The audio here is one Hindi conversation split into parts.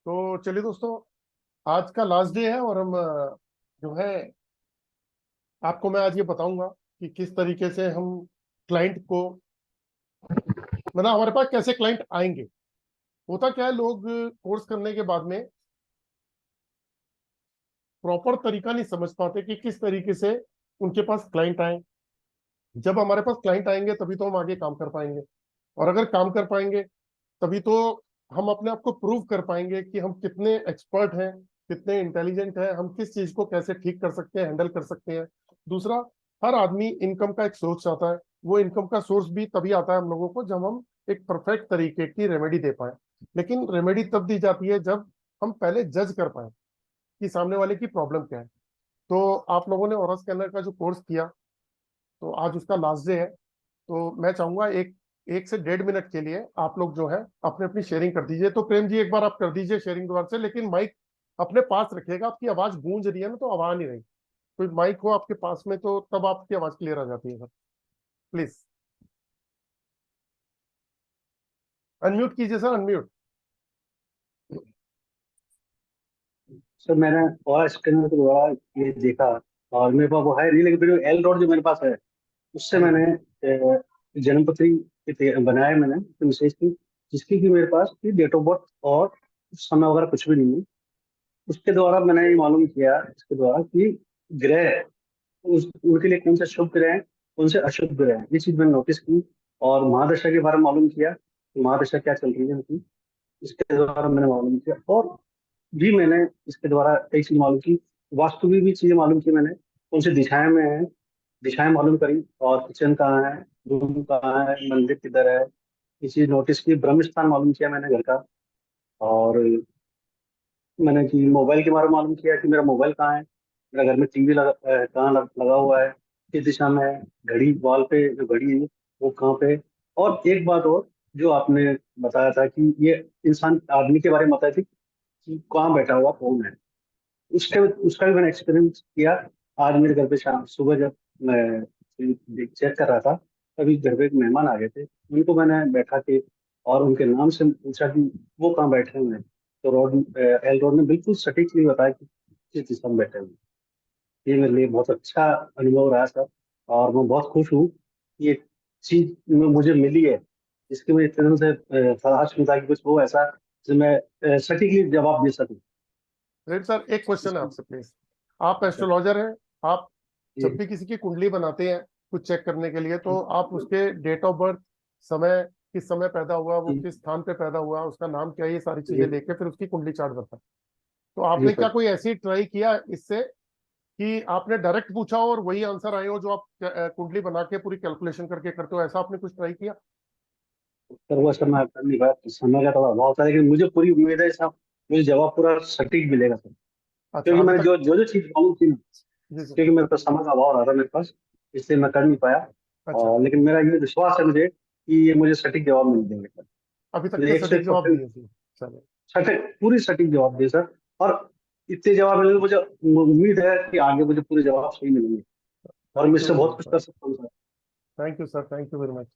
तो चलिए दोस्तों, आज का लास्ट डे है और हम जो है आपको मैं आज ये बताऊंगा कि किस तरीके से हम क्लाइंट को, मतलब हमारे पास कैसे क्लाइंट आएंगे। होता क्या है, लोग कोर्स करने के बाद में प्रॉपर तरीका नहीं समझ पाते कि किस तरीके से उनके पास क्लाइंट आए। जब हमारे पास क्लाइंट आएंगे तभी तो हम आगे काम कर पाएंगे, और अगर काम कर पाएंगे तभी तो हम अपने आप को प्रूव कर पाएंगे कि हम कितने एक्सपर्ट हैं, कितने इंटेलिजेंट हैं, हम किस चीज को कैसे ठीक कर सकते हैं, हैंडल कर सकते हैं। दूसरा, हर आदमी इनकम का एक सोर्स चाहता है। वो इनकम का सोर्स भी तभी आता है हम लोगों को जब हम एक परफेक्ट तरीके की रेमेडी दे पाए। लेकिन रेमेडी तब दी जाती है जब हम पहले जज कर पाए कि सामने वाले की प्रॉब्लम क्या है। तो आप लोगों ने ऑरा स्कैनर का जो कोर्स किया, तो आज उसका लास्ट डे है। तो मैं चाहूंगा एक 1 से 1.5 मिनट के लिए आप लोग जो है अपने अपनी शेयरिंग कर दीजिए। तो प्रेम जी, एक बार आप कर दीजिए शेयरिंग दोबारा से, लेकिन माइक अपने पास रखिएगा। आपकी आवाज गूंज रही है ना, तो आवाज नहीं रही। कोई माइक हो आपके पास में तो तब आपकी आवाज क्लियर आ जाती है सर। प्लीज अनम्यूट कीजिए सर, अनम्यूट। सर मैंने और स्कैनर के द्वारा ये देखा, और मेरे पास वो है नहीं, लेकिन फिर एल रोड जो मेरे पास है उससे हाँ जी। मैंने जन्मपत्री बनाया मैंने तो विशेष की, जिसकी कि मेरे पास की डेट ऑफ बर्थ और समय वगैरह कुछ भी नहीं है। उसके द्वारा मैंने ये मालूम किया इसके द्वारा कि ग्रह उनके लिए कौन से शुभ ग्रह हैं, कौन से अशुभ ग्रह हैं, ये चीज मैंने नोटिस की। और महादशा के बारे में मालूम किया कि महादशा क्या चल रही है उनकी, इसके द्वारा मैंने मालूम किया। और भी मैंने इसके द्वारा कई चीज मालूम की, वास्तु भी चीजें मालूम की मैंने, कौन सी दिशाएं में है, दिशाएं मालूम करी। और किचन कहाँ है, रूम कहाँ है, मंदिर किधर है, ये चीज नोटिस की। ब्रह्म स्थान मालूम किया मैंने घर का। और मैंने कि मोबाइल के बारे में मालूम किया कि मेरा मोबाइल कहाँ है, मेरा घर में टीवी कहाँ लगा हुआ है, किस दिशा में है, घड़ी वॉल पे जो घड़ी है वो कहाँ पे है। और एक बात और जो आपने बताया था कि ये इंसान आदमी के बारे में बताया थी कि कहाँ बैठा हुआ कौन है, उसके उसका भी मैंने एक्सपीरियंस किया। आज मेरे घर पे शाम सुबह जब मैं चेक कर रहा था, तभी घर पे एक मेहमान आ गए थे, उनको मैंने बैठा के और उनके नाम से पूछा कि वो कहाँ बैठे हुए हैं। तो एल रोड ने बिल्कुल सटीकली बताया कि किस दिशा में बैठे हुए हैं। ये मेरे लिए बहुत अच्छा अनुभव रहा सर, और मैं बहुत खुश हूँ कि ये चीज मुझे मिली है, इसके मैं इतने दिन से तलाश में था कि कुछ हो ऐसा जिसमें मैं सटीकली जवाब दे सकूं। प्रेम सर, एक क्वेश्चन है इसको आपसे प्लीज। आप एस्ट्रोलॉजर हैं। आप जब ये भी किसी की कुंडली बनाते हैं कुछ चेक करने के लिए, तो आप उसके डेट ऑफ बर्थ, समय, किस समय पैदा हुआ, वो जी किस स्थान पे पैदा हुआ, उसका नाम क्या है, ये सारी चीजें जी लेके फिर उसकी कुंडली चार्ट करता है। तो जी आपने क्या सर। कोई ऐसी ट्राई किया इससे कि आपने डायरेक्ट पूछा और वही आंसर आए हो जो आप कुंडली बना के पूरी कैलकुलेशन करके करते हो? ऐसा आपने कुछ ट्राई किया? सर वो समय कर नहीं पाया, तो समय का थोड़ा अभाव था, लेकिन मुझे पूरी उम्मीद है साहब मुझे जवाब पूरा सटीक मिलेगा सर। अच्छा, क्योंकि अभी मैंने तक। जो जो जो चीज मालूम थी ना, जी सर। क्योंकि मेरे पास समय का अभाव रहा था मेरे पास, इसलिए मैं कर नहीं पाया। अच्छा, और लेकिन मेरा ये विश्वास है मुझे कि ये मुझे सटीक जवाब मिल देंगे सर। अभी तक मुझे के एक सौ सटीक एक जवाब परसेंट दिए थे। चलो। सटीक, पूरी सटीक जवाब दिए सर। और इतने जवाब मिलेंगे, मुझे उम्मीद है कि आगे मुझे पूरे जवाब सही मिलेंगे, और मैं थैंक यू इससे वेरी बहुत मच कुछ सर। कर सकता हूँ sir. Thank you sir, thank you very much.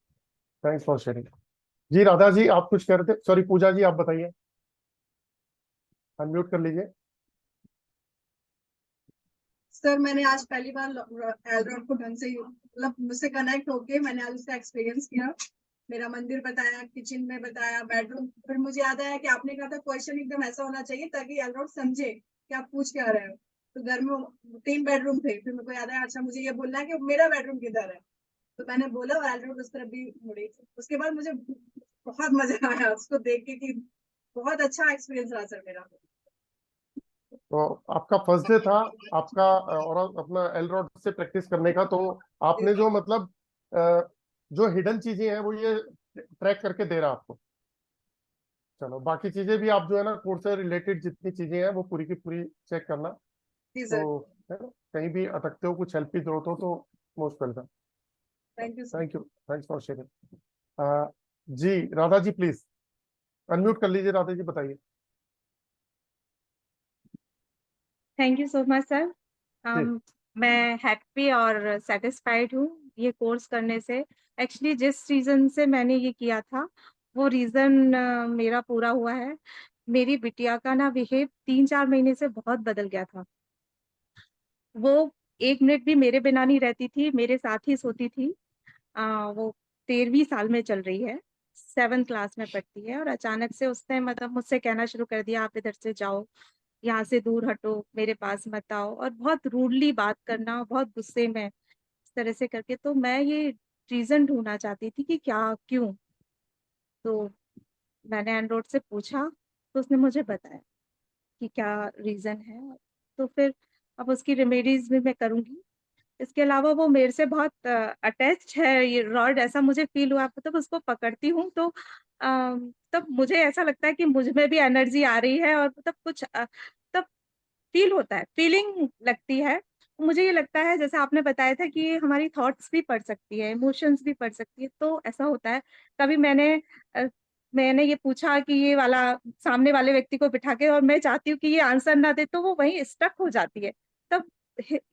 Thanks for sharing. जी राधा जी, आप कुछ कह रहे थे? सॉरी, पूजा जी, आप बताइए। अनम्यूट कर लीजिए। सर मैंने आज पहली बार एलरॉड को ढंग से मतलब मुझसे कनेक्ट होके मैंने आज उसका एक्सपीरियंस किया। मेरा मंदिर बताया, किचन में बताया, बेडरूम। फिर मुझे याद आया कि आपने कहा था क्वेश्चन एकदम ऐसा होना चाहिए ताकि एलरॉड समझे कि आप पूछ क्या रहे हो। तो घर में 3 बेडरूम थे, फिर मेरे को याद आया अच्छा मुझे ये बोलना है कि मेरा बेडरूम किधर है। तो मैंने बोला और एलरॉड उस तरफ भी मुड़ी। उसके बाद मुझे बहुत मजा आया उसको देख के कि बहुत अच्छा एक्सपीरियंस रहा सर मेरा। तो आपका फर्स्ट डे था आपका और अपना एलरॉड से प्रैक्टिस करने का। तो आपने जो मतलब जो हिडन चीजें हैं वो ये ट्रैक करके दे रहा आपको। चलो, बाकी चीजें भी आप जो है ना, कोर्स से रिलेटेड जितनी चीजें हैं वो पूरी की पूरी चेक करना। जी तो सर। है ना, कहीं भी अटकते हो, कुछ हेल्प की जरूरत हो तो most welcome. Thank you sir. Thank you, thanks for sharing. जी राधा जी, प्लीज अनम्यूट कर लीजिए। राधा जी बताइए। Thank you so much sir. जी। मैं हैप्पी और सेटिस्फाइड हूँ ये कोर्स करने से। एक्चुअली जिस रीज़न से मैंने ये किया था वो रीज़न मेरा पूरा हुआ है। मेरी बिटिया का ना बिहेव 3-4 महीने से बहुत बदल गया था। वो 1 मिनट भी मेरे बिना नहीं रहती थी, मेरे साथ ही सोती थी। वो 13वीं साल में चल रही है, 7th क्लास में पढ़ती है और अचानक से उसने मतलब मुझसे कहना शुरू कर दिया, आप इधर से जाओ, यहाँ से दूर हटो, मेरे पास मत आओ, और बहुत रूडली बात करना, बहुत गुस्से में, इस तरह से करके। तो मैं ये रीज़न ढूँढना चाहती थी कि क्या क्यों? तो मैंने एंड्रॉइड से पूछा, तो उसने मुझे बताया कि क्या रीज़न है। तो फिर अब उसकी रेमेडीज़ भी मैं करूँगी। इसके अलावा वो मेरे से बहुत अटैच्ड है, ये रॉड ऐसा मुझे फ़ील हुआ, मतलब उसको पकड़ती हूँ तो तब मुझे ऐसा लगता है कि मुझ में भी एनर्जी आ रही है, और मतलब कुछ तब फ़ील होता है, फ़ीलिंग लगती है। मुझे ये लगता है जैसे आपने बताया था कि ये हमारी थॉट्स भी पढ़ सकती है, इमोशंस भी पढ़ सकती है, तो ऐसा होता है। कभी अ, मैंने ये पूछा कि ये वाला सामने वाले व्यक्ति को बिठा के, और मैं चाहती हूँ कि ये आंसर ना दे, तो वो वहीं स्टक हो जाती है। तब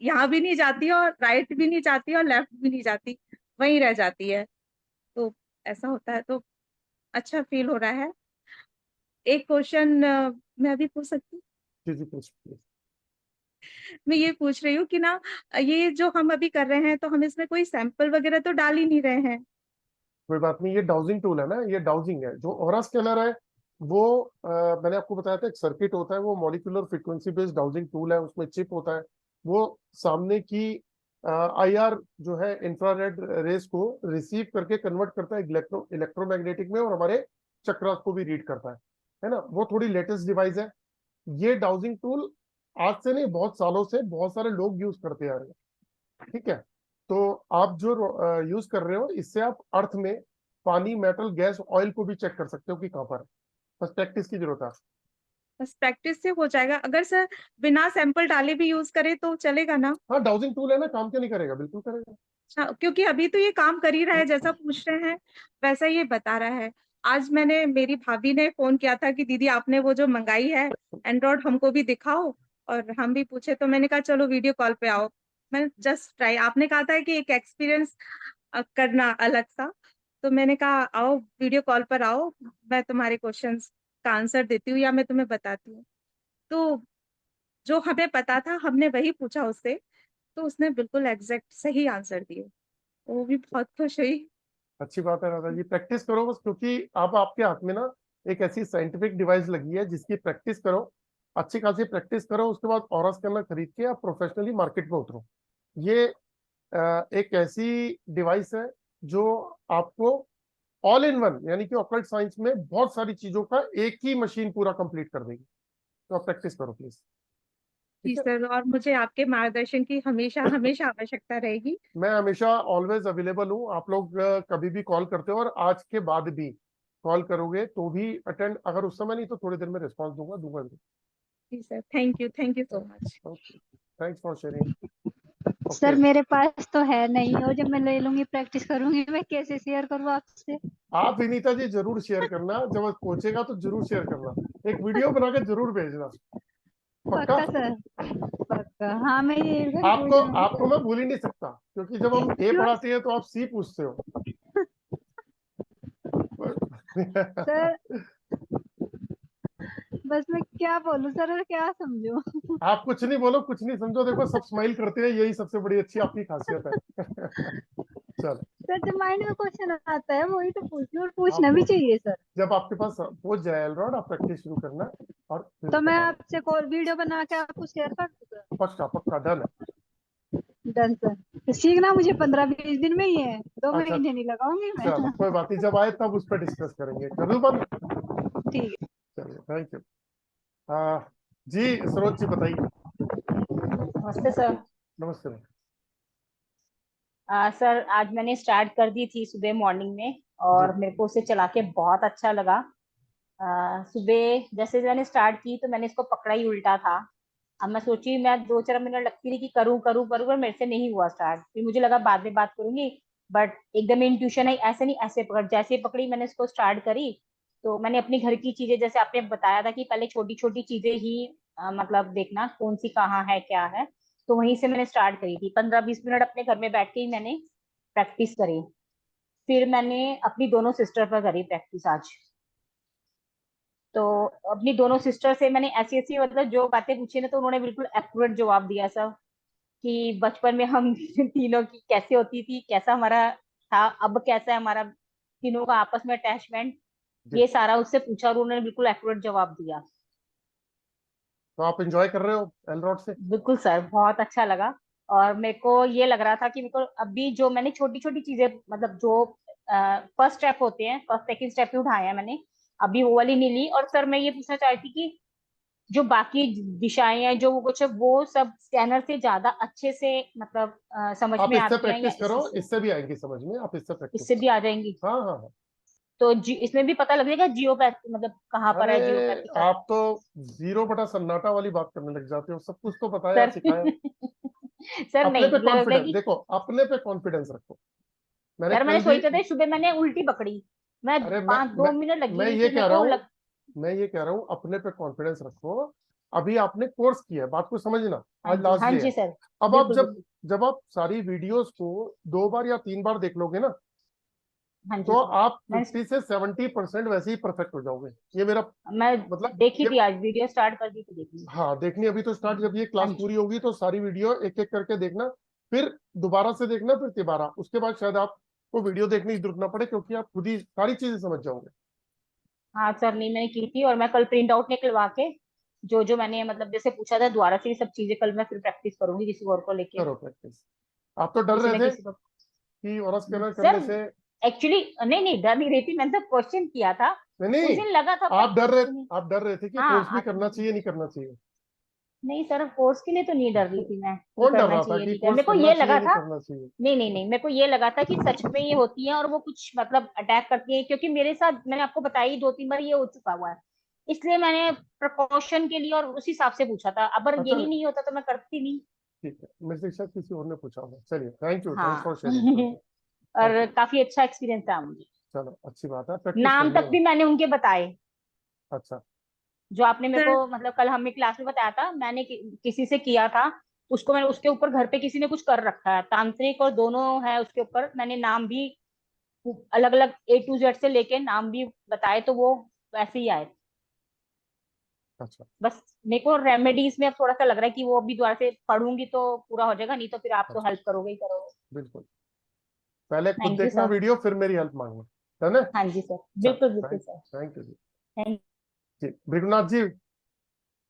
यहाँ भी नहीं जाती और राइट भी नहीं जाती और लेफ्ट भी नहीं जाती, वहीं रह जाती है। तो ऐसा होता है, तो अच्छा फ़ील हो रहा है। एक क्वेश्चन मैं अभी पूछ सकती हूँ? जी जी पूछिए। मैं ये पूछ रही हूँ कि ना, ये जो हम अभी कर रहे हैं, तो हम इसमें कोई सैंपल वगैरह तो डाल ही नहीं रहे हैं? कोई बात नहीं, ये डाउजिंग टूल है ना, ये डाउजिंग है। जो ऑरा स्कैनर है वो मैंने आपको बताया था, एक सर्किट होता है, वो molecular frequency based dowsing tool है। उसमें चिप होता है, वो सामने की आईआर जो है इंफ्रारेड रेस को रिसीव करके कन्वर्ट करता है इलेक्ट्रोमैग्नेटिक में, और हमारे चक्रास को भी रीड करता है ना। वो थोड़ी लेटेस्ट डिवाइस है। ये डाउजिंग टूल आज से नहीं, बहुत सालों से बहुत सारे लोग यूज करते आ रहे हैं। ठीक है, तो आप जो यूज कर रहे हो, इससे आप अर्थ में पानी, मेटल, गैस, ऑयल को भी चेक कर सकते हो कि कहाँ पर है। बस प्रैक्टिस की जरूरत है। बस प्रैक्टिस से हो जाएगा। अगर सर बिना सैंपल डाले भी यूज़ करें तो चलेगा ना? हाँ, डाउजिंग टूल है ना, काम क्यों नहीं करेगा, बिल्कुल करेगा। अच्छा, क्योंकि अभी तो ये काम कर ही रहा है, जैसा पूछ रहे हैं, वैसा ये बता रहा है। आज मेरी भाभी ने फ़ोन किया था कि दीदी आपने वो जो मँगाई है एंड्रॉइड, हमको भी दिखाओ, और हम भी पूछे, तो मैंने कहा चलो वीडियो कॉल पे आओ। मैंने जस्ट ट्राई, आपने कहा था कि एक एक्सपीरियंस करना अलग-सा, तो मैंने कहा आओ वीडियो कॉल पर आओ, मैं तुम्हारे क्वेश्चंस का आंसर देती हूँ या मैं तुम्हें बताती हूँ। तो जो हमें पता था हमने वही पूछा उससे, तो उसने बिल्कुल एग्ज़ैक्ट सही आंसर दिए। वो भी बहुत खुश हुई। अच्छी बात है राधा जी, प्रैक्टिस करो बस, क्योंकि अब आपके हाथ में ना एक ऐसी साइंटिफिक डिवाइस लगी है जिसकी प्रैक्टिस करो, अच्छी खासी प्रैक्टिस करो, उसके बाद ऑरा स्कैनर खरीद के आप प्रोफेशनली मार्केट में उतरो। ये एक ऐसी डिवाइस है जो आपको ऑल इन वन, यानी कि ऑकल्ट साइंस में बहुत सारी चीजों का एक ही मशीन पूरा कंप्लीट कर देगी। तो आप प्रैक्टिस करो प्लीज। जी ठीक है, सर, और मुझे आपके मार्गदर्शन की हमेशा आवश्यकता रहेगी। मैं हमेशा ऑलवेज अवेलेबल हूँ। आप लोग कभी भी कॉल करते हो, और आज के बाद भी कॉल करोगे तो भी अटेंड, अगर उस समय नहीं तो थोड़ी देर में रिस्पॉन्स दूंगा जरूर। जी sir, thank you so much. Okay, thanks for sharing. Sir okay, मेरे पास तो है नहीं, और जब मैं ले लूंगी प्रैक्टिस करूंगी, मैं कैसे शेयर करूँ आपसे? आप विनीता जी जरूर शेयर करना, जब वो पहुंचेगा तो जरूर शेयर करना, एक वीडियो बना के जरूर भेजना। पक्का। पक्का सर, पक्का। हाँ, मैं ये जरूर आपको जरूर आपको मैं भूल ही नहीं सकता, क्योंकि जब हम ए क्यों पढ़ाते हैं तो आप सी पूछते हो। सर? बस मैं क्या बोलूं सर, और क्या समझूं? आप कुछ नहीं बोलो, कुछ नहीं समझो, देखो सब स्माइल करते हैं, यही सबसे बड़ी अच्छी आपकी खासियत है। चलो, सर जब माइंड में क्वेश्चन आता है वही तो पूछूं, और पूछना भी आपको चाहिए सर। जब आपके पास पहुंच जाए एलरॉड, आप प्रैक्टिस शुरू करना और फिर तो मैं बताना। आपसे कॉल वीडियो बना के आपको शेयर कर दूं सर? पक्का पक्का, डन है। Done sir. तो सीखना मुझे 15-20 दिन में ही है, 2 अच्छा, महीने नहीं लगाऊंगी मैं। चलो कोई बात नहीं, जब आए तब उस पर डिस्कस करेंगे। कर दूं बंद? ठीक है। चलिए, थैंक यू। जी सरोज जी बताइए। नमस्ते सर। नमस्ते। सर आज मैंने स्टार्ट कर दी थी सुबह मॉर्निंग में, जी और मेरे को उसे चला के बहुत अच्छा लगा। सुबह जैसे मैंने स्टार्ट की तो मैंने इसको पकड़ा ही उल्टा था। अब मैं सोची, मैं 2-4 मिनट लगती रही कि करूँ करूँ करूँ, पर मेरे से नहीं हुआ स्टार्ट। फिर मुझे लगा बाद में बात करूंगी, बट एकदम इंट्यूशन है, ऐसे नहीं ऐसे पकड़, जैसे ही पकड़ी मैंने इसको स्टार्ट करी। तो मैंने अपनी घर की चीजें, जैसे आपने बताया था कि पहले छोटी छोटी चीजें ही मतलब देखना कौन सी कहाँ है क्या है, तो वहीं से मैंने स्टार्ट करी थी। 15-20 मिनट अपने घर में बैठ के ही मैंने प्रैक्टिस करी। फिर मैंने अपनी दोनों सिस्टर पर करी प्रैक्टिस आज। तो अपनी दोनों सिस्टर से मैंने ऐसी ऐसी मतलब जो बातें पूछी ना, तो उन्होंने बिल्कुल एक्यूरेट जवाब दिया सब, कि बचपन में हम तीनों की कैसे होती थी, कैसा हमारा था, अब कैसा है हमारा तीनों का आपस में अटैचमेंट, जी। ये सारा उससे पूछा और उन्होंने बिल्कुल एक्यूरेट जवाब दिया। तो आप एंजॉय कर रहे हो एलरॉड से? बिल्कुल सर, बहुत अच्छा लगा। और मेरे को ये लग रहा था कि मेरे को अभी जो मैंने छोटी छोटी चीजें मतलब जो फर्स्ट स्टेप होते हैं, फर्स्ट सेकंड स्टेप ही उठाए हैं मैंने, अभी वो वाली नहीं ली। और सर मैं ये पूछना चाहती थी कि जो बाकी दिशाएं हैं जो वो कुछ है, वो सब स्कैनर से ज्यादा अच्छे से मतलब समझ आप में इससे आती हैं या प्रैक्टिस करो, इससे भी आएंगी समझ में, आप इससे प्रैक्टिस इससे भी करो। आ जाएंगी? हाँ हाँ हाँ। तो इसमें भी पता लगेगा जियोपैथी मतलब कहाँ पर अरे है जियोपैथी का? आप तो 0/सन्नाटा वाली बात करने लग जाते हो, सब कुछ तो बताया सर सिखाया। सर अपने नहीं पे मतलब मैं कॉन्फिडेंस देखो, अपने पे कॉन्फिडेंस रखो। मैंने सर मैंने कल भी, सोचा था सुबह, मैंने उल्टी पकड़ी, मैं अरे मैं पाँच मैं दो मिनट लगी मैं हुई ये थी कह मेरे रहा को हूँ, मैं ये कह रहा हूँ अपने पे कॉन्फिडेंस रखो। अभी आपने कोर्स किया है, बात को समझना, हाँ आज जी लास्ट हाँ डे है। जी सर, अब आप बिल्कुल जब बिल्कुल। जब आप सारी वीडियोस को 2 बार या 3 बार देख लोगे ना, हाँ जी तो सर, आप मैं 50 से 70% वैसे ही परफेक्ट हो जाओगे। ये मेरा मैं मतलब देखी ये, थी, आज वीडियो स्टार्ट कर दी थी देखनी। हाँ देखनी अभी तो स्टार्ट, जब ये हाँ क्लास जी पूरी होगी तो सारी वीडियो एक एक करके देखना, फिर दोबारा से देखना, फिर तिबारा, उसके बाद शायद आपको वीडियो देखने की जरूरत ना पड़े, क्योंकि आप खुद ही सारी चीजें समझ जाओगे। हाँ सर, नहीं मैंने की थी, और मैं कल प्रिंट आउट निकलवा के जो जो मैंने मतलब जैसे पूछा था दोबारा से ये सब चीजें कल मैं फिर प्रैक्टिस करूंगी किसी और को लेके, करो प्रैक्टिस। आप तो डर किसी रहे न थे किसी को। कि और स्कैनर सर करने से, एक्चुअली नहीं नहीं, डर नहीं रही थी, मैंने तो क्वेश्चन किया था नहीं उस नहीं, दिन, लगा था पर आप डर रहे थे कि कोर्स भी हाँ करना चाहिए नहीं करना चाहिए। नहीं सर, कोर्स के लिए तो नहीं डर रही थी मैं कि कौन डर करना रहा था चाहिए कि नहीं करना, कोर्स मेरे को करना ये चाहिए लगा नहीं था, करना चाहिए? नहीं नहीं नहीं, मेरे को ये लगा था कि सच में ये होती है और वो कुछ मतलब अटैक करती है, क्योंकि मेरे साथ मैंने आपको बताया ही 2-3 बार ये हो चुका हुआ है, इसलिए मैंने प्रिकॉशन के लिए और उस हिसाब से पूछा था, अगर अच्छा यही नहीं होता तो मैं करती नहीं। ठीक है, मेरे से शायद किसी और ने पूछा होगा। चलिए, थैंक यू, थैंक्स हाँ फॉर शेयरिंग, थैंक और यू। काफी अच्छा एक्सपीरियंस था मुझे। चलो अच्छी बात है, प्रैक्टिस नाम करनी तक है। भी मैंने उनके बताए, अच्छा जो आपने मेरे सर को मतलब कल हमें क्लास में बताया था, मैंने किसी से किया था उसको, मैंने उसके ऊपर घर पे किसी ने कुछ कर रखा है, तांत्रिक और दोनों है उसके ऊपर, मैंने नाम भी अलग अलग A to Z से लेके नाम भी बताए, तो वो वैसे ही आए। अच्छा। बस मेरे को रेमेडीज में अब थोड़ा सा लग रहा है कि वो अभी दोबारा से पढ़ूंगी तो पूरा हो जाएगा, नहीं तो फिर आप तो अच्छा हेल्प करोगे ही करोगे। बिल्कुल, पहले खुद थैंक यू देखना सर। वीडियो, फिर मेरी हेल्प मांगना, है ना? हाँ जी सर, चलो, बिल्कुल बिल्कुल थैंक सर। थैंक यू जी। थैंक जी भृगुनाथ जी,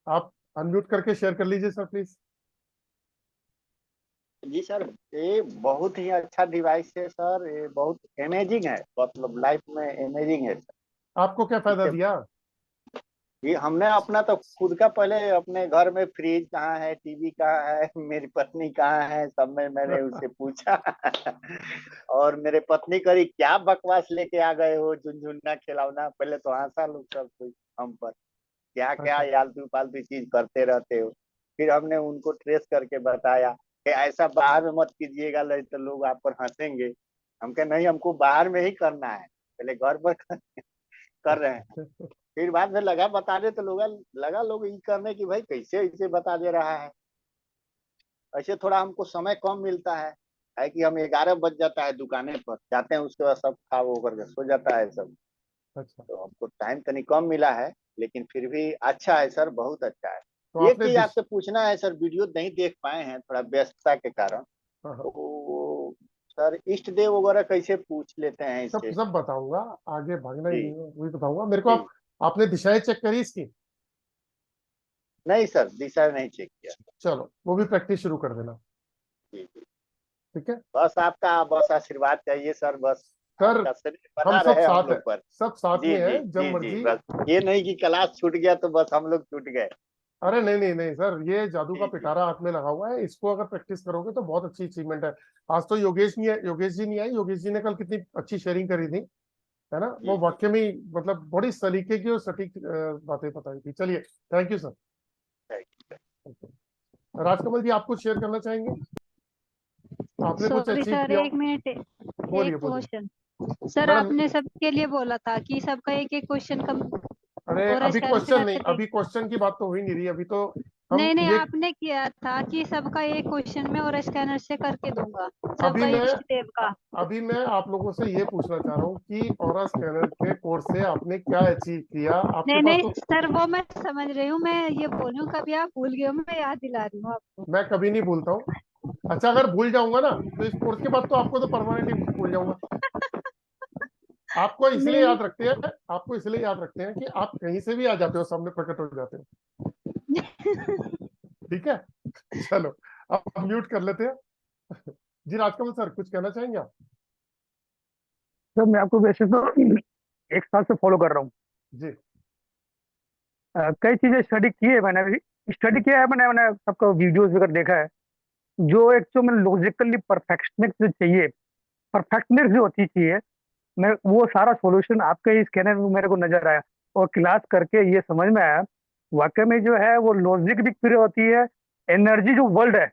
आप अनम्यूट करके शेयर कर लीजिए सर प्लीज। जी सर, ये बहुत ही अच्छा डिवाइस है सर, ये बहुत अमेजिंग है, मतलब लाइफ में अमेजिंग है सर। आपको क्या फायदा इससे दिया? ये हमने अपना तो खुद का पहले अपने घर में फ्रिज कहाँ है, टीवी कहाँ है, मेरी पत्नी कहाँ है, सब में मैंने उससे पूछा और मेरे पत्नी करी क्या बकवास लेके आ गए हो, झुनझुना खिलौना, पहले तो हंसा लोग सब कुछ हम पर, क्या क्या अच्छा आलतू फालतू चीज करते रहते हो। फिर हमने उनको ट्रेस करके बताया कि ऐसा बाहर में मत कीजिएगा, नहीं तो लोग आप पर हंसेंगे। हम कहे नहीं, हमको बाहर में ही करना है, पहले घर पर कर रहे हैं। फिर बाद में लगा बताने तो लोग ये करने की भाई कैसे ऐसे बता दे रहा है। ऐसे थोड़ा हमको समय कम मिलता है कि हम 11 बज जाता है दुकाने पर जाते हैं, उसके बाद सब खा वो करके सो जाता है सब, अच्छा, तो हमको टाइम तनी कम मिला है, लेकिन फिर भी अच्छा है सर, बहुत अच्छा है। तो एक आपने चीज आपसे पूछना है सर, वीडियो नहीं देख पाए हैं थोड़ा व्यस्तता के कारण, हाँ हाँ, तो सर इष्ट देव वगैरह कैसे पूछ लेते हैं सब इससे? सब बताऊंगा, आगे भागना ही जी नहीं है, वही बताऊंगा मेरे को। जी। आपने दिशाएं चेक करी इसकी? नहीं सर, दिशा नहीं चेक किया। चलो वो भी प्रैक्टिस शुरू कर देना, जी जी। ठीक है बस आपका बस आशीर्वाद चाहिए सर, बस सर। आपका शरीर हम बना सब रहे हम साथ लोग है, पर। सब साथ जी में है, जी जब जी जी, मर्जी। बस ये नहीं कि क्लास छूट गया तो बस हम लोग छूट गए। अरे नहीं नहीं नहीं सर, ये जादू का जी जी पिटारा हाथ में लगा हुआ है, इसको अगर प्रैक्टिस करोगे तो बहुत अच्छी अचीवमेंट है। आज तो योगेश जी नहीं आए, योगेश जी ने कल कितनी अच्छी शेयरिंग करी थी, है ना? जी वो जी। वाक्य में मतलब बड़ी सलीके की और सटीक बातें बताई थी। चलिए, थैंक यू सर। राजकमल जी, आप कुछ शेयर करना चाहेंगे? आपने कुछ सॉरी अचीव सर, किया एक हो? मिनट, एक बोलिए बोलिए क्वेश्चन। Sir madam. आपने सबके लिए बोला था कि सबका एक एक क्वेश्चन कम अरे और अभी स्टाइल से क्वेश्चन नहीं, करके देख। अभी क्वेश्चन की बात तो हो ही नहीं रही, अभी तो हम नहीं नहीं, ये आपने किया था कि सबका एक क्वेश्चन में और स्कैनर से करके दूंगा, अभी सबका मैं इष्ट देव का। अभी मैं आप लोगों से ये पूछना चाह रहा हूँ कि ऑरा स्कैनर के कोर्स से आपने क्या अचीव किया, आपके नहीं पास नहीं तो। सर, वो मैं समझ रही हूँ, मैं ये बोल रही हूँ कभी आप भूल गए हो, मैं याद दिला रही हूँ आपको। मैं कभी नहीं भूलता हूँ। अच्छा, अगर भूल जाऊंगा ना तो इस कोर्स के बाद तो आपको तो परमानेंट ही भूल जाऊंगा। नहीं आपको इसलिए याद रखते हैं कि आप कहीं से भी आ जाते हो, सामने प्रकट हो जाते हो। ठीक है, चलो अब म्यूट कर लेते हैं। जी राजकमल सर, कुछ कहना चाहेंगे आप? सर मैं आपको वैसे तो 1 साल से फॉलो कर रहा हूँ। जी। कई चीजें स्टडी की है मैंने, भी स्टडी किया है मैंने मैंने सबका वीडियोस वगैरह देखा है। जो एक जो मैंने लॉजिकली परफेक्शनेस जो चाहिए, परफेक्टनेस जो होती चाहिए, मैं वो सारा सॉल्यूशन आपके ही स्कैनर में मेरे को नजर आया। और क्लास करके ये समझ में आया, वाकई में जो है वो लॉजिक भी क्लियर होती है। एनर्जी जो वर्ल्ड है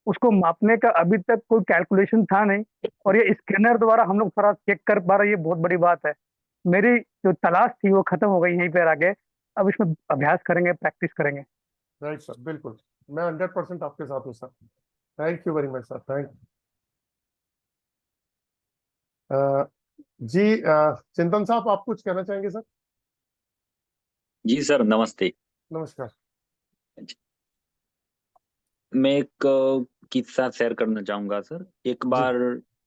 उसको मापने का अभी तक कोई कैलकुलेशन था नहीं, और ये स्कैनर द्वारा हम लोग सारा चेक कर पा रहे हैं, ये बहुत बड़ी बात है। मेरी जो तलाश थी वो खत्म हो गई यहीं पर आगे। अब इसमें अभ्यास करेंगे, प्रैक्टिस करेंगे। राइट सर, बिल्कुल। मैं 100% आपके साथ हूँ sir. Thank you very much sir, thank. जी चिंतन साहब, आप कुछ कहना चाहेंगे सर? जी सर, नमस्ते। नमस्कार। मैं एक किस्सा शेयर करना चाहूंगा सर। एक जी। बार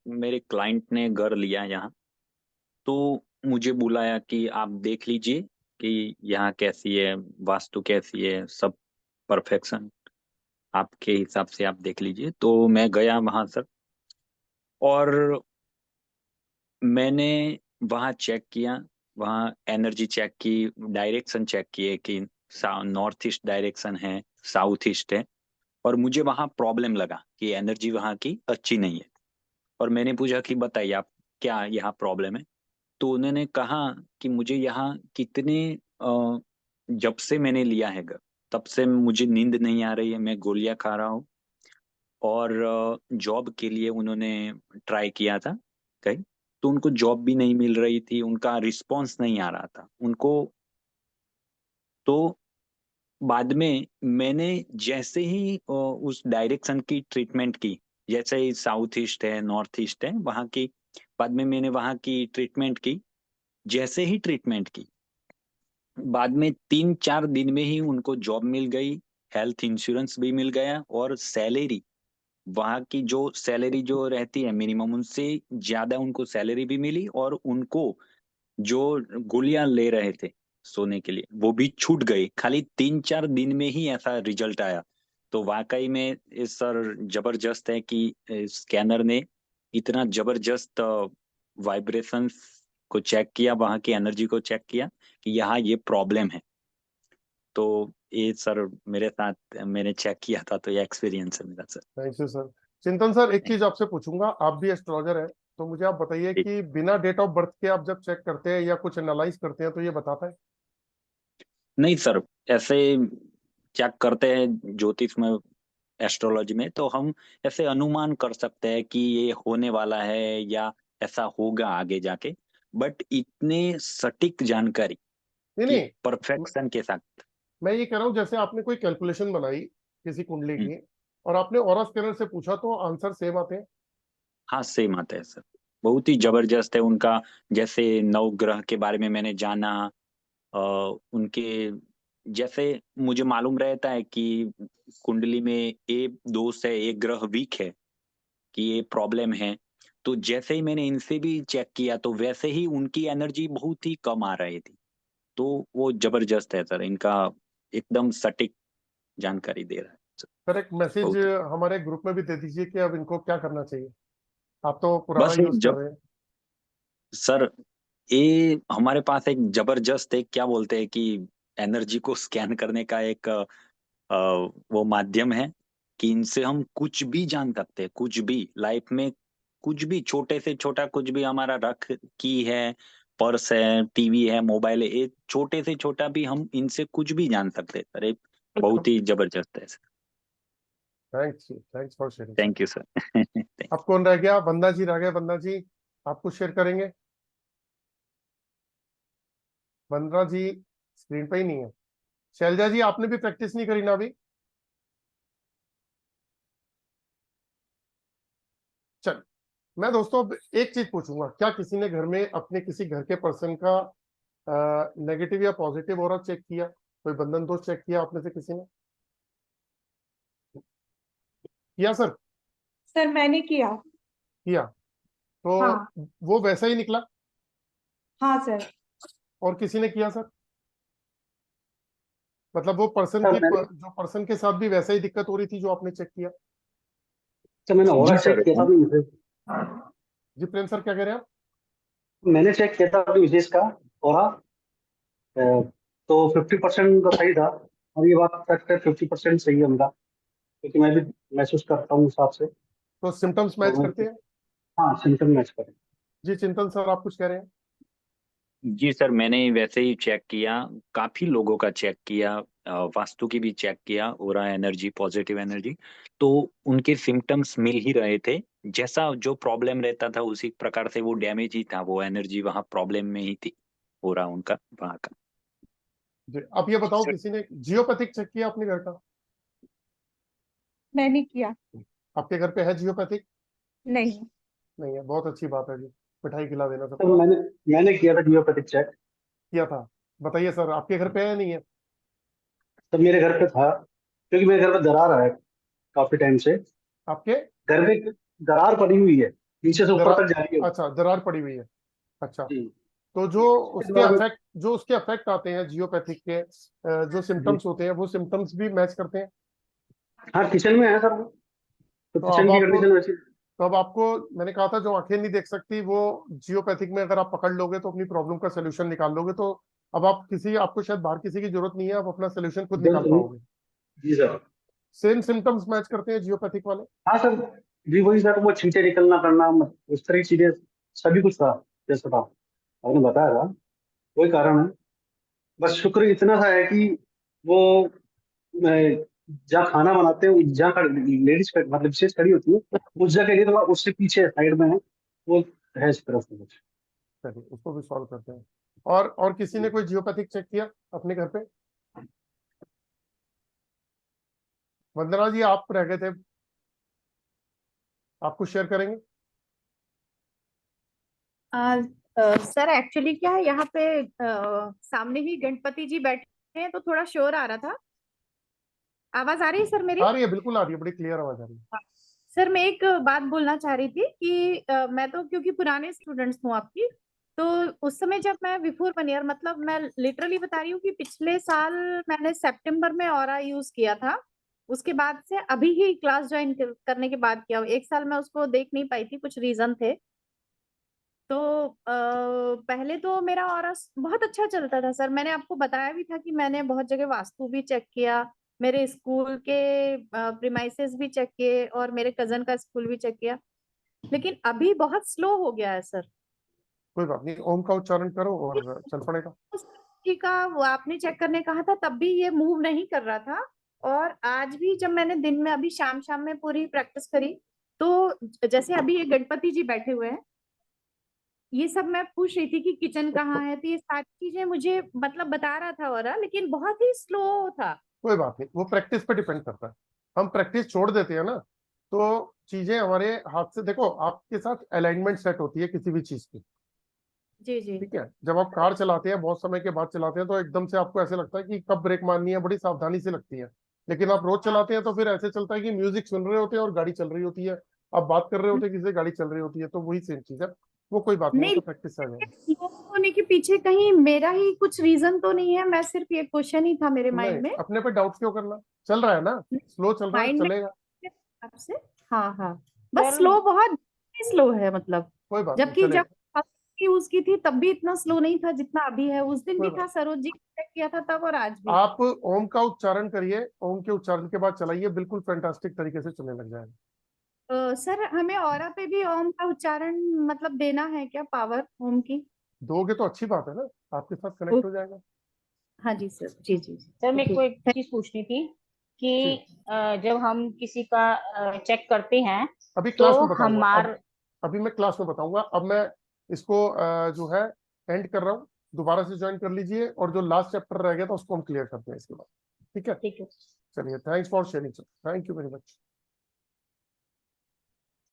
मेरे क्लाइंट ने घर लिया यहाँ, तो मुझे बुलाया कि आप देख लीजिए कि यहाँ कैसी है, वास्तु कैसी है, सब परफेक्शन आपके हिसाब से आप देख लीजिए। तो मैं गया वहाँ सर, और मैंने वहाँ चेक किया, वहाँ एनर्जी चेक की, डायरेक्शन चेक किए कि नॉर्थ ईस्ट डायरेक्शन है, साउथ ईस्ट है। और मुझे वहाँ प्रॉब्लम लगा कि एनर्जी वहाँ की अच्छी नहीं है। और मैंने पूछा कि बताइए आप, क्या यहाँ प्रॉब्लम है? तो उन्होंने कहा कि मुझे यहाँ कितने जब से मैंने लिया है घर, तब से मुझे नींद नहीं आ रही है, मैं गोलियां खा रहा हूँ। और जॉब के लिए उन्होंने ट्राई किया था कहीं, तो उनको जॉब भी नहीं मिल रही थी, उनका रिस्पॉन्स नहीं आ रहा था उनको। तो बाद में मैंने जैसे ही उस डायरेक्शन की ट्रीटमेंट की, जैसे ही साउथ ईस्ट है, नॉर्थ ईस्ट है वहाँ की, बाद में मैंने वहाँ की ट्रीटमेंट की। जैसे ही ट्रीटमेंट की, बाद में 3-4 दिन में ही उनको जॉब मिल गई, हेल्थ इंश्योरेंस भी मिल गया, और सैलरी, वहाँ की जो सैलरी जो रहती है मिनिमम, उनसे ज्यादा उनको सैलरी भी मिली। और उनको जो गोलियां ले रहे थे सोने के लिए, वो भी छूट गई, खाली 3-4 दिन में ही ऐसा रिजल्ट आया। तो वाकई में ये सर जबरदस्त है कि स्कैनर ने इतना जबरदस्त वाइब्रेशंस को चेक किया, वहाँ की एनर्जी को चेक किया कि यहाँ ये प्रॉब्लम है। तो ये सर मेरे साथ मैंने चेक किया था, तो ये एक्सपीरियंस है मेरा सर। Thank you sir. चिंतन सर, एक चीज आपसे पूछूंगा, आप भी एस्ट्रोलॉजर हैं, तो मुझे आप बताइए कि बिना डेट ऑफ बर्थ के आप जब चेक करते हैं या कुछ एनालाइज करते हैं तो ये बताता है? नहीं सर, ऐसे चेक करते हैं ज्योतिष में, एस्ट्रोलॉजी में, तो हम ऐसे अनुमान कर सकते हैं कि ये होने वाला है या ऐसा होगा आगे जाके। बट इतने सटीक जानकारी नहीं कि नहीं, परफेक्शन के साथ। मैं ये कह रहा हूँ, जैसे आपने कोई कैलकुलेशन बनाई किसी कुंडली हम्म, की और आपने ऑरा स्कैनर से पूछा तो आंसर सेम आते हैं? हाँ सेम आता है सर, बहुत ही जबरदस्त है उनका। जैसे नवग्रह के बारे में मैंने जाना, उनके जैसे मुझे मालूम रहता है कि कुंडली में ए दोष है, एक ग्रह वीक है, कि ये प्रॉब्लम है। तो जैसे ही मैंने इनसे भी चेक किया, तो वैसे ही उनकी एनर्जी बहुत ही कम आ रही थी। तो वो जबरदस्त है सर, इनका एकदम सटीक जानकारी दे रहा है सर, सर एक मैसेज बहुत ही। हमारे ग्रुप में भी दे दीजिए कि अब इनको क्या करना चाहिए। आप तो पुराना बस यूज कर जब रहे हैं। सर, ये हमारे पास एक जबरदस्त, एक क्या बोलते हैं कि एनर्जी को स्कैन करने का एक वो माध्यम है कि इनसे हम कुछ भी जान सकते हैं, कुछ भी लाइफ में, कुछ भी छोटे से छोटा, कुछ भी हमारा रख की है, पर्स है, टीवी है, मोबाइल है, एक छोटे से छोटा भी हम इनसे कुछ भी जान सकते हैं सर। एक बहुत ही जबरदस्त है sir. Thanks, thanks for sharing sir. Thank you sir. अब कौन रह गया? वंदना जी रह गए। वंदना जी, आप कुछ शेयर करेंगे? वंदना जी स्क्रीन पे ही नहीं है। शैलजा जी, आपने भी प्रैक्टिस नहीं करी ना अभी? मैं दोस्तों अब एक चीज पूछूंगा, क्या किसी ने घर में अपने किसी घर के पर्सन का नेगेटिव या पॉजिटिव ऑरा चेक किया? कोई बंधन दोष चेक किया आप में से किसी ने? किया सर? सर मैंने किया। किया तो हाँ। वो वैसा ही निकला? हाँ सर। और किसी ने किया सर? मतलब वो पर्सन सर की मैंने जो पर्सन के साथ भी वैसा ही दिक्कत हो रही थी जो आपने चेक किया? सर मैंने जी ऑरा सर, चेक किया था अपनी जी प्रेम सर, क्या कह रहे हैं आप? मैंने चेक किया था अपनी मिसेज का ऑरा, तो 50% तो सही था, और ये बात सच है 50% सही है उनका, क्योंकि मैं भी महसूस करता हूँ उस हिसाब से। तो सिम्टम्स तो मैच करते हैं? हाँ, सिम्टम मैच करें। जी चिंतन सर, आप कुछ कह रहे हैं? जी सर, मैंने वैसे ही चेक किया, काफी लोगों का चेक किया, वास्तु की भी चेक किया, ओरा एनर्जी, पॉजिटिव एनर्जी, तो उनके सिम्टम्स मिल ही रहे थे। जैसा जो प्रॉब्लम रहता था उसी प्रकार से वो डैमेज ही था, वो एनर्जी वहाँ प्रॉब्लम में ही थी, ओरा उनका वहाँ का। जी आप ये बताओ, सर, किसी ने जियोपैथिक चेक किया अपने घर का? मैंने किया। आपके घर पे है जियोपैथिक? नहीं। नहीं है, बहुत अच्छी बात है जी, मिठाई खिला देना सर सबको। मैंने किया था जियोपैथिक चेक। किया था? बताइए सर, आपके घर पे है या नहीं है? तब मेरे घर पे था, क्योंकि मेरे घर पे दरार है काफी टाइम से। आपके घर में दरार पड़ी हुई है, नीचे से ऊपर दरार? तक जा रही है। अच्छा, दरार पड़ी हुई है। अच्छा, जी, तो जो इसके उसके द्वारा अफेक्ट जो उसके अफेक्ट आते हैं जियोपैथिक के, जो जी, सिम्टम्स होते हैं वो सिम्टम्स भी मैच करते हैं? हाँ किचन में है सर वो, तो तो अब किचन की आपको कंडीशन वैसी। तो अब आपको मैंने कहा था जो आंखें नहीं देख सकती वो जियोपैथिक में अगर आप पकड़ लोगे तो अपनी प्रॉब्लम का सोल्यूशन निकाल लोगे। तो अब आपको शायद बाहर किसी की जरूरत नहीं है, आप अपना सोल्यूशन खुद निकाल जरूर पाओगे। जी सर। सेम सिम्टम्स मैच करते हैं जियोपैथिक वाले? हाँ सर, जी वही सर, वो छींटे निकलना करना, उस तरह की चीजें सभी कुछ था, जैसा था आपने बताया था, वही कारण है। बस शुक्र इतना सा है कि वो जहाँ खाना बनाते हैं, जहाँ लेडीज मतलब विशेष खड़ी होती है, उस जगह के थोड़ा उससे पीछे साइड में है, वो है इस तरफ से कुछ। चलिए उसको भी सॉल्व करते हैं। और किसी ने कोई जियोपैथिक चेक किया अपने घर पे? वंदना जी आप रह गए थे, आप कुछ शेयर करेंगे? सर एक्चुअली क्या है, यहाँ पे सामने ही गणपति जी बैठे हैं तो थोड़ा शोर आ रहा था। आवाज आ रही है सर मेरी? आ रही है, बिल्कुल आ रही है, बड़ी क्लियर आवाज आ रही है। सर मैं एक बात बोलना चाह रही थी कि मैं तो क्योंकि पुराने स्टूडेंट्स हूँ आपकी, तो उस समय जब मैं बिफोर 1 ईयर, मतलब मैं लिटरली बता रही हूँ कि पिछले साल मैंने सितंबर में ऑरा यूज किया था, उसके बाद से अभी ही क्लास ज्वाइन करने के बाद किया। 1 साल मैं उसको देख नहीं पाई थी, कुछ रीजन थे। तो पहले तो मेरा ऑरा बहुत अच्छा चलता था सर, मैंने आपको बताया भी था कि मैंने बहुत जगह वास्तु भी चेक किया, मेरे स्कूल के प्रीमाइसेस भी चेक किए, और मेरे कजन का स्कूल भी चेक किया, लेकिन अभी बहुत स्लो हो गया है सर। कोई बात नहीं, ओम का उच्चारण करो और चल पड़ेगा। उस जी का वो आपने चेक करने कहा था, तब भी ये मूव नहीं कर रहा था। और आज भी जब मैंने दिन में अभी शाम शाम में पूरी प्रैक्टिस करी, तो जैसे अभी ये गणपति जी बैठे हुए हैं, ये सब मैं पूछ रही थी कि किचन कहाँ है, तो ये सारी चीजें मुझे मतलब बता रहा था और लेकिन बहुत ही स्लो था। कोई बात नहीं, वो प्रैक्टिस पे डिपेंड करता है। हम प्रैक्टिस छोड़ देते हैं ना तो चीजें हमारे हाथ से, देखो आपके साथ अलाइनमेंट सेट होती है किसी भी चीज की, जी जी ठीक है? जब आप कार चलाते हैं, बहुत समय के बाद चलाते हैं, तो एकदम से आपको ऐसे लगता है कि कब ब्रेक मारनी है, बड़ी सावधानी से लगती है। लेकिन आप रोज हाँ। चलाते हैं तो फिर ऐसे चलता है कि म्यूजिक सुन रहे होते हैं और गाड़ी चल रही होती है, आप बात कर रहे होते हैं, किसी से गाड़ी चल रही होती है, तो वही सेम चीज है। वो कोई बात नहीं, वो नहीं, तो प्रैक्टिस से आ जाएगा। स्लो होने के पीछे कहीं मेरा ही कुछ रीजन तो नहीं है, मैं सिर्फ ये क्वेश्चन ही था मेरे नहीं, माइंड में। अपने पे डाउट क्यों करना, चल रहा है ना, स्लो चल रहा है, माइंड में चलेगा। आपसे। हाँ हाँ, बस सर स्लो, बहुत स्लो है मतलब। कोई बात नहीं, जबकि जब चलेगा। यूज की थी तब भी इतना स्लो नहीं था जितना अभी है। उस दिन कोई भी बात, था, सरोज जी ने किया था तब, और आज भी। आप ओम का उच्चारण करिए, ओम के उच्चारण के बाद चलाइए, बिल्कुल फैंटास्टिक तरीके से चलने लग जाएगा। सर हमें ऑरा पे भी ओम का उच्चारण मतलब देना है क्या, पावर ओम की? दोगे तो अच्छी बात है ना, आपके साथ ओ, कनेक्ट हो जाएगा। हाँ जी सर, जी जी जी। सर मेरे को ठीक एक चीज पूछनी थी कि जी, जब हम किसी का चेक करते हैं अभी तो क्लास में बताऊंगा। अब हमार अभी मैं क्लास में बताऊंगा। अब मैं इसको जो है एंड कर रहा हूँ, दोबारा से ज्वाइन कर लीजिए, और जो लास्ट चैप्टर रह गया था उसको हम क्लियर करते हैं इसके बाद, ठीक है? ठीक है। चलिए, thanks for sharing sir, thank you very much.